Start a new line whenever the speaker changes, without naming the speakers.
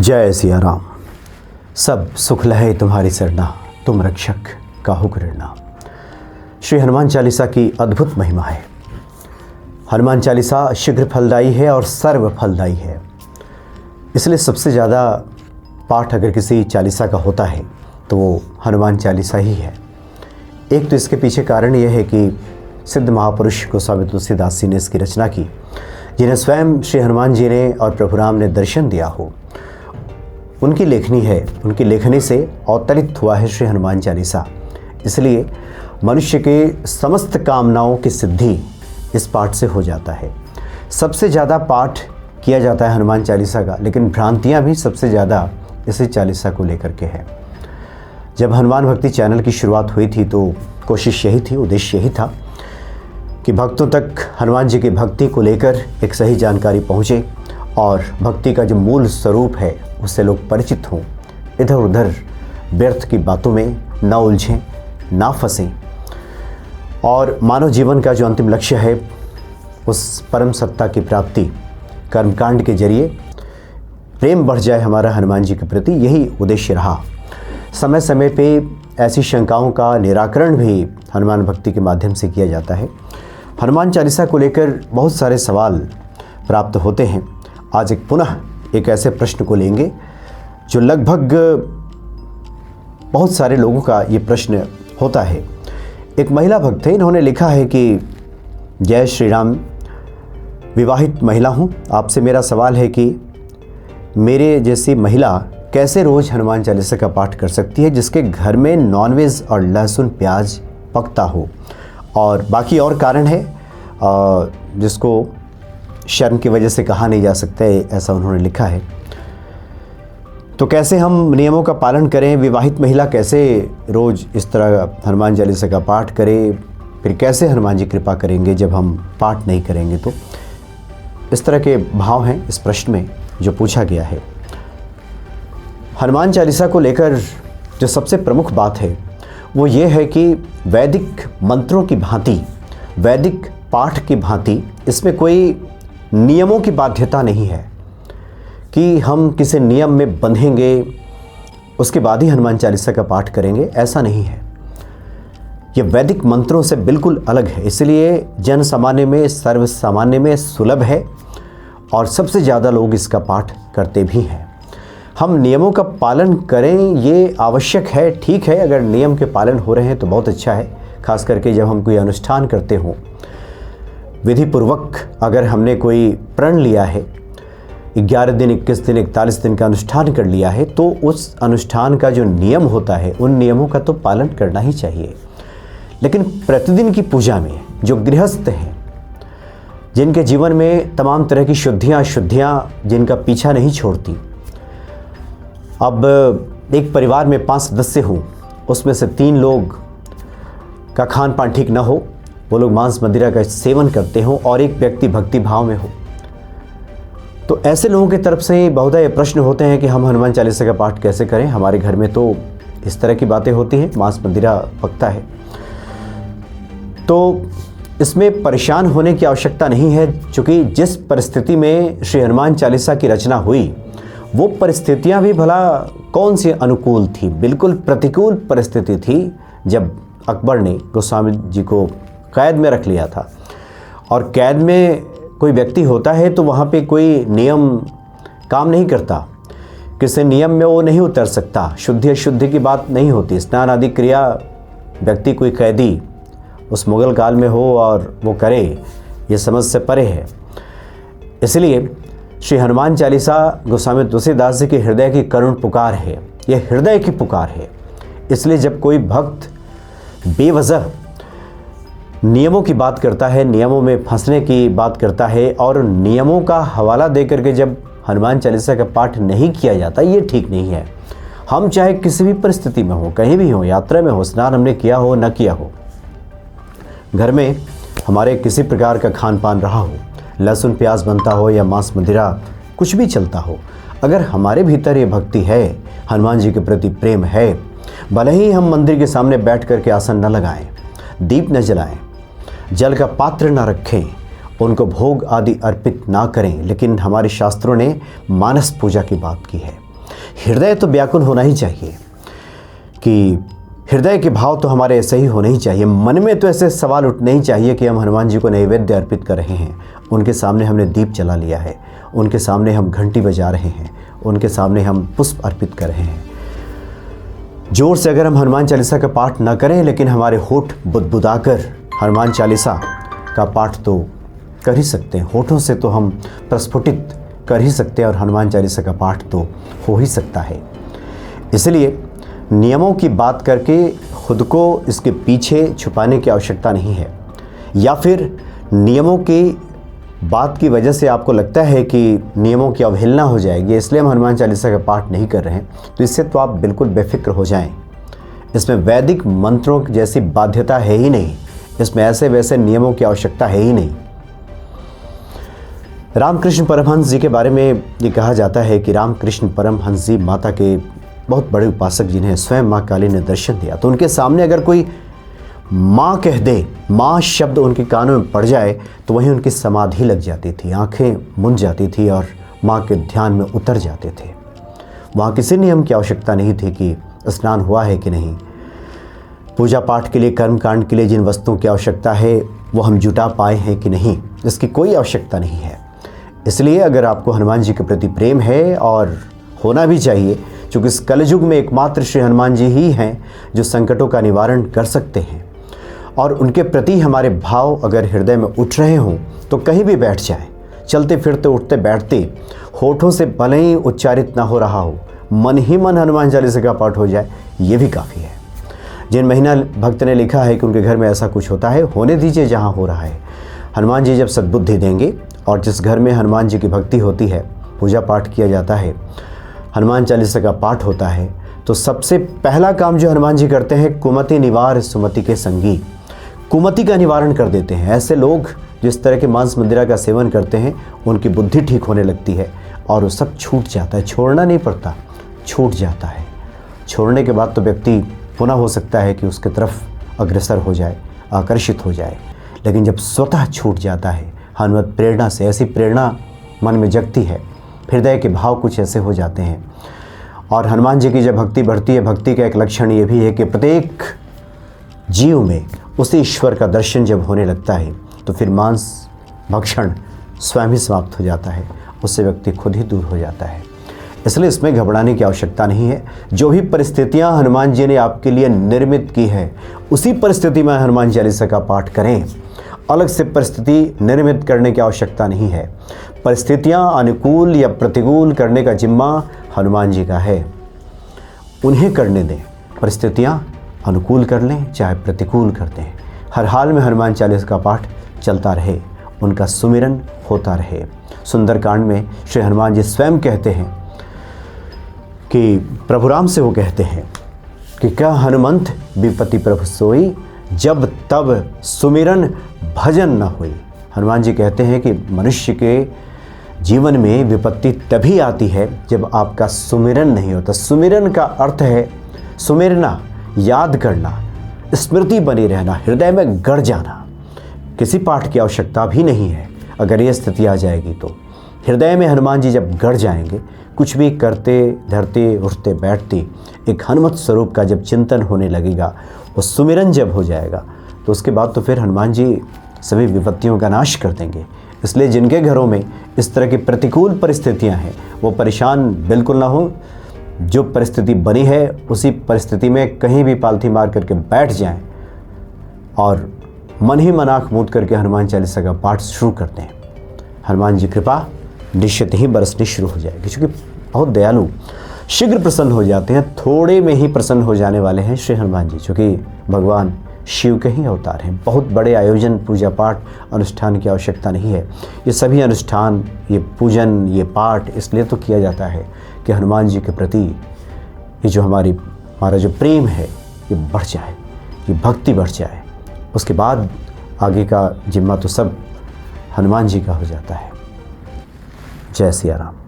जय सिया राम। सब सुख लहे तुम्हारी सरना, तुम रक्षक काहू करना। श्री हनुमान चालीसा की अद्भुत महिमा है। हनुमान चालीसा शीघ्र फलदायी है और सर्व फलदायी है। इसलिए सबसे ज़्यादा पाठ अगर किसी चालीसा का होता है तो वो हनुमान चालीसा ही है। एक तो इसके पीछे कारण यह है कि सिद्ध महापुरुष गोस्वामी तुलसीदास जी ने इसकी रचना की, जिन्हें स्वयं श्री हनुमान जी ने और प्रभु राम ने दर्शन दिया हो। उनकी लेखनी है, उनकी लेखनी से अवतरित हुआ है श्री हनुमान चालीसा। इसलिए मनुष्य के समस्त कामनाओं की सिद्धि इस पाठ से हो जाता है। सबसे ज़्यादा पाठ किया जाता है हनुमान चालीसा का, लेकिन भ्रांतियाँ भी सबसे ज़्यादा इसी चालीसा को लेकर के है। जब हनुमान भक्ति चैनल की शुरुआत हुई थी तो कोशिश यही थी, उद्देश्य यही था कि भक्तों तक हनुमान जी की भक्ति को लेकर एक सही जानकारी पहुँचे और भक्ति का जो मूल स्वरूप है उससे लोग परिचित हों, इधर उधर व्यर्थ की बातों में न उलझें, ना फंसें और मानव जीवन का जो अंतिम लक्ष्य है उस परम सत्ता की प्राप्ति कर्मकांड के जरिए प्रेम बढ़ जाए हमारा हनुमान जी के प्रति, यही उद्देश्य रहा। समय समय पे ऐसी शंकाओं का निराकरण भी हनुमान भक्ति के माध्यम से किया जाता है। हनुमान चालीसा को लेकर बहुत सारे सवाल प्राप्त होते हैं। आज पुनः एक ऐसे प्रश्न को लेंगे जो लगभग बहुत सारे लोगों का ये प्रश्न होता है। एक महिला भक्त है, इन्होंने लिखा है कि जय श्री राम, विवाहित महिला हूँ, आपसे मेरा सवाल है कि मेरे जैसी महिला कैसे रोज़ हनुमान चालीसा का पाठ कर सकती है जिसके घर में नॉनवेज और लहसुन प्याज पकता हो, और बाकी और कारण है जिसको शर्म की वजह से कहा नहीं जा सकता है, ऐसा उन्होंने लिखा है। तो कैसे हम नियमों का पालन करें, विवाहित महिला कैसे रोज़ इस तरह हनुमान चालीसा का पाठ करे, फिर कैसे हनुमान जी कृपा करेंगे जब हम पाठ नहीं करेंगे। तो इस तरह के भाव हैं इस प्रश्न में जो पूछा गया है। हनुमान चालीसा को लेकर जो सबसे प्रमुख बात है वो ये है कि वैदिक मंत्रों की भांति, वैदिक पाठ की भांति इसमें कोई नियमों की बाध्यता नहीं है कि हम किसी नियम में बंधेंगे उसके बाद ही हनुमान चालीसा का पाठ करेंगे, ऐसा नहीं है। यह वैदिक मंत्रों से बिल्कुल अलग है, इसलिए जन सामान्य में, सर्व सामान्य में सुलभ है और सबसे ज़्यादा लोग इसका पाठ करते भी हैं। हम नियमों का पालन करें ये आवश्यक है, ठीक है, अगर नियम के पालन हो रहे हैं तो बहुत अच्छा है। खास करके जब हम कोई अनुष्ठान करते हों, विधि पूर्वक अगर हमने कोई प्रण लिया है, 11 दिन, 21 दिन, 41 दिन का अनुष्ठान कर लिया है, तो उस अनुष्ठान का जो नियम होता है उन नियमों का तो पालन करना ही चाहिए। लेकिन प्रतिदिन की पूजा में जो गृहस्थ हैं, जिनके जीवन में तमाम तरह की शुद्धियाँ जिनका पीछा नहीं छोड़ती, अब एक परिवार में 5 सदस्य हों, उसमें से 3 लोग का खान पान ठीक ना हो, वो लोग मांस मदिरा का सेवन करते हों और एक व्यक्ति भक्ति भाव में हो, तो ऐसे लोगों की तरफ से बहुधा ये प्रश्न होते हैं कि हम हनुमान चालीसा का पाठ कैसे करें, हमारे घर में तो इस तरह की बातें होती हैं, मांस मदिरा पकता है। तो इसमें परेशान होने की आवश्यकता नहीं है, क्योंकि जिस परिस्थिति में श्री हनुमान चालीसा की रचना हुई वो परिस्थितियां भी भला कौन सी अनुकूल थी, बिल्कुल प्रतिकूल परिस्थिति थी। जब अकबर ने गोस्वामी जी को कैद में रख लिया था, और कैद में कोई व्यक्ति होता है तो वहाँ पे कोई नियम काम नहीं करता, किसी नियम में वो नहीं उतर सकता, शुद्धि अशुद्धि की बात नहीं होती, स्नान आदि क्रिया व्यक्ति कोई कैदी उस मुग़ल काल में हो और वो करे, ये समझ से परे है। इसलिए श्री हनुमान चालीसा गोस्वामी तुलसीदास जी के हृदय की करुण पुकार है, ये हृदय की पुकार है। इसलिए जब कोई भक्त बेवजह नियमों की बात करता है, नियमों में फंसने की बात करता है और नियमों का हवाला दे करके जब हनुमान चालीसा का पाठ नहीं किया जाता, ये ठीक नहीं है। हम चाहे किसी भी परिस्थिति में हो, कहीं भी हो, यात्रा में हो, स्नान हमने किया हो न किया हो, घर में हमारे किसी प्रकार का खान पान रहा हो, लहसुन प्याज बनता हो या मांस मदिरा कुछ भी चलता हो, अगर हमारे भीतर ये भक्ति है, हनुमान जी के प्रति प्रेम है, भले ही हम मंदिर के सामने बैठ करके आसन न लगाएं, दीप न जलाएं, जल का पात्र न रखें, उनको भोग आदि अर्पित ना करें, लेकिन हमारे शास्त्रों ने मानस पूजा की बात की है। हृदय तो व्याकुल होना ही चाहिए कि हृदय के भाव तो हमारे ऐसे ही होने ही चाहिए। मन में तो ऐसे सवाल उठने ही चाहिए कि हम हनुमान जी को नैवेद्य अर्पित कर रहे हैं, उनके सामने हमने दीप जला लिया है, उनके सामने हम घंटी बजा रहे हैं, उनके सामने हम पुष्प अर्पित कर रहे हैं। जोर से अगर हम हनुमान चालीसा का पाठ ना करें, लेकिन हमारे होठ बुदबुदाकर हनुमान चालीसा का पाठ तो कर ही सकते हैं, होठों से तो हम प्रस्फुटित कर ही सकते हैं और हनुमान चालीसा का पाठ तो हो ही सकता है। इसलिए नियमों की बात करके खुद को इसके पीछे छुपाने की आवश्यकता नहीं है, या फिर नियमों की बात की वजह से आपको लगता है कि नियमों की अवहेलना हो जाएगी इसलिए हम हनुमान चालीसा का पाठ नहीं कर रहे हैं, तो इससे तो आप बिल्कुल बेफिक्र हो जाएं। इसमें वैदिक मंत्रों जैसी बाध्यता है ही नहीं, इसमें ऐसे वैसे नियमों की आवश्यकता है ही नहीं। रामकृष्ण परमहंस जी के बारे में ये कहा जाता है कि रामकृष्ण परमहंस जी माता के बहुत बड़े उपासक, जिन्हें स्वयं माँ काली ने दर्शन दिया, तो उनके सामने अगर कोई माँ कह दे, माँ शब्द उनके कानों में पड़ जाए तो वहीं उनकी समाधि लग जाती थी, आंखें मुंद जाती थी और माँ के ध्यान में उतर जाते थे। वहाँ किसी नियम की आवश्यकता नहीं थी कि स्नान हुआ है कि नहीं, पूजा पाठ के लिए, कर्म कांड के लिए जिन वस्तुओं की आवश्यकता है वो हम जुटा पाए हैं कि नहीं, इसकी कोई आवश्यकता नहीं है। इसलिए अगर आपको हनुमान जी के प्रति प्रेम है, और होना भी चाहिए, क्योंकि इस कलयुग में एकमात्र श्री हनुमान जी ही हैं जो संकटों का निवारण कर सकते हैं, और उनके प्रति हमारे भाव अगर हृदय में उठ रहे हों तो कहीं भी बैठ जाए, चलते फिरते उठते बैठते, होठों से भले ही उच्चारित ना हो रहा हो, मन ही मन हनुमान चालीसा का पाठ हो जाए, ये भी काफ़ी है। जिन महीना भक्त ने लिखा है कि उनके घर में ऐसा कुछ होता है, होने दीजिए जहाँ हो रहा है। हनुमान जी जब सद्बुद्धि देंगे, और जिस घर में हनुमान जी की भक्ति होती है, पूजा पाठ किया जाता है, हनुमान चालीसा का पाठ होता है, तो सबसे पहला काम जो हनुमान जी करते हैं, कुमति निवार सुमति के संगी, कुमति का निवारण कर देते हैं। ऐसे लोग जिस तरह के मांस मदिरा का सेवन करते हैं, उनकी बुद्धि ठीक होने लगती है और वो सब छूट जाता है, छोड़ना नहीं पड़ता, छूट जाता है। छोड़ने के बाद तो व्यक्ति पुनः हो सकता है कि उसके तरफ अग्रसर हो जाए, आकर्षित हो जाए, लेकिन जब स्वतः छूट जाता है हनुमत प्रेरणा से, ऐसी प्रेरणा मन में जगती है, हृदय के भाव कुछ ऐसे हो जाते हैं। और हनुमान जी की जब भक्ति बढ़ती है, भक्ति का एक लक्षण ये भी है कि प्रत्येक जीव में उसी ईश्वर का दर्शन जब होने लगता है तो फिर मांस भक्षण स्वयं ही समाप्त हो जाता है, उससे व्यक्ति खुद ही दूर हो जाता है। इसलिए इसमें घबराने की आवश्यकता नहीं है। जो भी परिस्थितियां हनुमान जी ने आपके लिए निर्मित की है, उसी परिस्थिति में हनुमान चालीसा का पाठ करें। अलग से परिस्थिति निर्मित करने की आवश्यकता नहीं है। परिस्थितियां अनुकूल या प्रतिकूल करने का जिम्मा हनुमान जी का है, उन्हें करने दें। परिस्थितियां अनुकूल कर लें चाहे प्रतिकूल कर दें, हर हाल में हनुमान चालीसा का पाठ चलता रहे, उनका सुमिरन होता रहे। सुंदरकांड में श्री हनुमान जी स्वयं कहते हैं कि प्रभु राम से वो कहते हैं कि क्या हनुमंत विपत्ति प्रभु सोई, जब तब सुमिरन भजन न हुई। हनुमान जी कहते हैं कि मनुष्य के जीवन में विपत्ति तभी आती है जब आपका सुमिरन नहीं होता। सुमिरन का अर्थ है सुमिरना, याद करना, स्मृति बनी रहना, हृदय में गड़ जाना। किसी पाठ की आवश्यकता भी नहीं है। अगर ये स्थिति आ जाएगी तो हृदय में हनुमान जी जब गड़ जाएंगे, कुछ भी करते धरते उठते बैठते एक हनुमत स्वरूप का जब चिंतन होने लगेगा, वो सुमिरन जब हो जाएगा, तो उसके बाद तो फिर हनुमान जी सभी विपत्तियों का नाश कर देंगे। इसलिए जिनके घरों में इस तरह की प्रतिकूल परिस्थितियां हैं, वो परेशान बिल्कुल ना हो। जो परिस्थिति बनी है उसी परिस्थिति में कहीं भी पालथी मार करके बैठ जाएं और मन ही मन आँख मूंद करके हनुमान चालीसा का पाठ शुरू करते हैं। हनुमान जी कृपा निश्चित ही बरसनी शुरू हो जाएगी, क्योंकि बहुत दयालु, शीघ्र प्रसन्न हो जाते हैं। थोड़े में ही प्रसन्न हो जाने वाले हैं श्री हनुमान जी, क्योंकि भगवान शिव के ही अवतार हैं। बहुत बड़े आयोजन, पूजा पाठ, अनुष्ठान की आवश्यकता नहीं है। ये सभी अनुष्ठान, ये पूजन, ये पाठ इसलिए तो किया जाता है कि हनुमान जी के प्रति ये जो हमारा जो प्रेम है ये बढ़ जाए, ये भक्ति बढ़ जाए। उसके बाद आगे का जिम्मा तो सब हनुमान जी का हो जाता है। जय सिया राम।